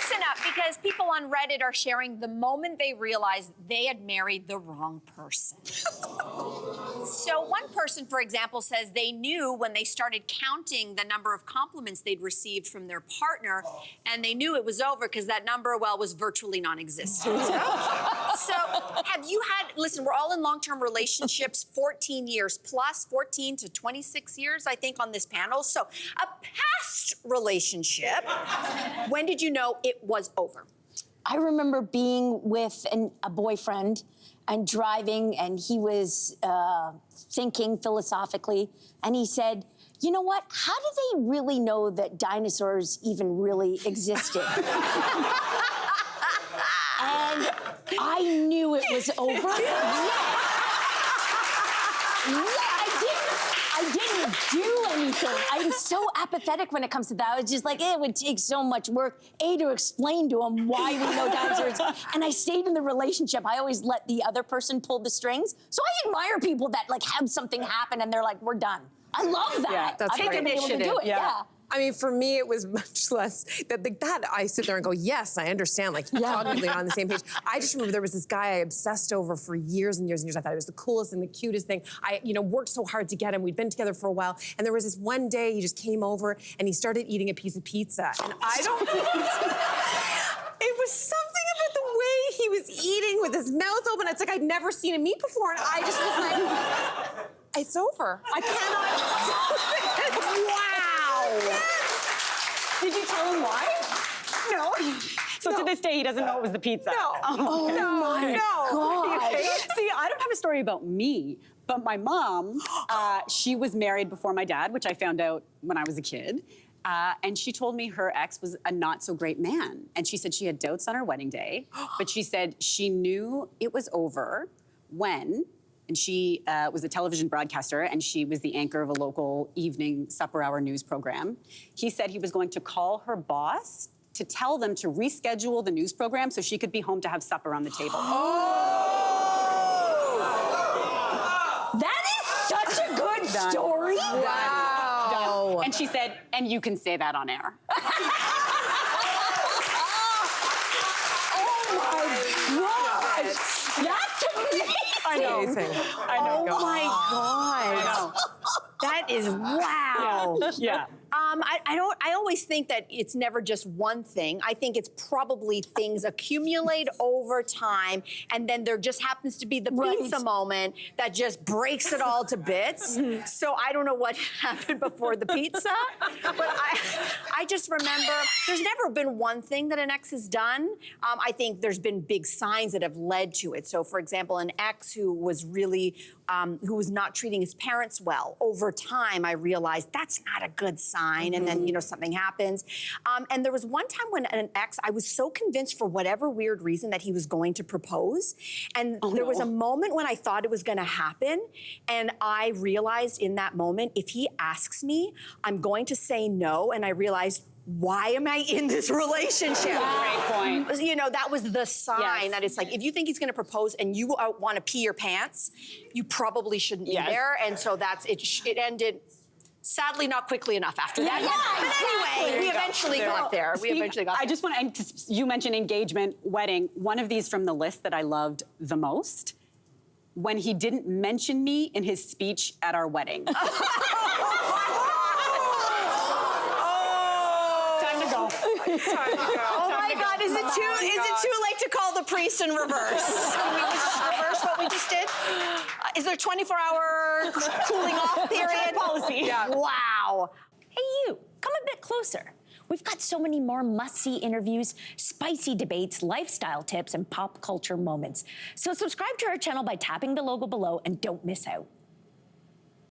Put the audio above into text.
listen up, because people on Reddit are sharing the moment they realized they had married the wrong person. So one person, for example, says they knew when they started counting the number of compliments they'd received from their partner, and they knew it was over because that number, well, was virtually non-existent. So have you had, listen, we're all in long-term relationships, 14 years plus, 14 to 26 years, I think, on this panel. So a past relationship, when did you know it was over? I remember being with a boyfriend and driving, and he was thinking philosophly, and he said, you know what, how do they really know that dinosaurs even really existed? And I knew it was over. I didn't do anything. I'm so apathetic when it comes to that. It's just like, it would take so much work, to explain to him why we know dinosaurs. And I stayed in the relationship. I always let the other person pull the strings. So I admire people that like have something happen and they're like, we're done. I love that. Yeah, that's I've never been able to do it. Yeah. I mean, for me, it was much less that I sit there and go, yes, I understand, like, cognitively on the same page. I just remember there was this guy I obsessed over for years and years and years. I thought he was the coolest and the cutest thing. I, worked so hard to get him. We'd been together for a while. And there was this one day he just came over and he started eating a piece of pizza. And I don't... It was something about the way he was eating with his mouth open. It's like I'd never seen him eat before. And I just was like, it's over. I cannot... Wow. Did you tell him why? No. So to this day, he doesn't know it was the pizza. No. Oh my God. See, I don't have a story about me, but my mom, she was married before my dad, which I found out when I was a kid. And she told me her ex was a not so great man. And she said she had doubts on her wedding day, but she said she knew it was over when, and she was a television broadcaster, and she was the anchor of a local evening supper hour news program. He said he was going to call her boss to tell them to reschedule the news program so she could be home to have supper on the table. Oh! That is such a good story. Wow. And she said, and you can say that on air. Oh my God. That's amazing. I know. Amazing. I know. Oh my God. I know. That is wow. Yeah. I always think that it's never just one thing. I think it's probably things accumulate over time, and then there just happens to be the pizza moment that just breaks it all to bits. So I don't know what happened before the pizza, but I just remember there's never been one thing that an ex has done. I think there's been big signs that have led to it. So for example, an ex who was really, who was not treating his parents well, over time I realized that's not a good sign, and then something happens. And there was one time when an ex, I was so convinced for whatever weird reason that he was going to propose, and there was a moment when I thought it was going to happen, and I realized in that moment, if he asks me, I'm going to say no, and I realized, why am I in this relationship? Great point. That was the sign that it's like, if you think he's going to propose and you want to pee your pants, you probably shouldn't be there. And so that's it. It ended. Sadly, not quickly enough after that. But anyway, we eventually got there. I just want to, you mentioned engagement, wedding. One of these from the list that I loved the most, when he didn't mention me in his speech at our wedding. Time to go. Oh my God, is it too late to call the priest in reverse? Can we just reverse what we just did? Is there a 24-hour cooling off period? Policy. Yeah. Wow. Hey, you, come a bit closer. We've got so many more must-see interviews, spicy debates, lifestyle tips, and pop culture moments. So subscribe to our channel by tapping the logo below and don't miss out.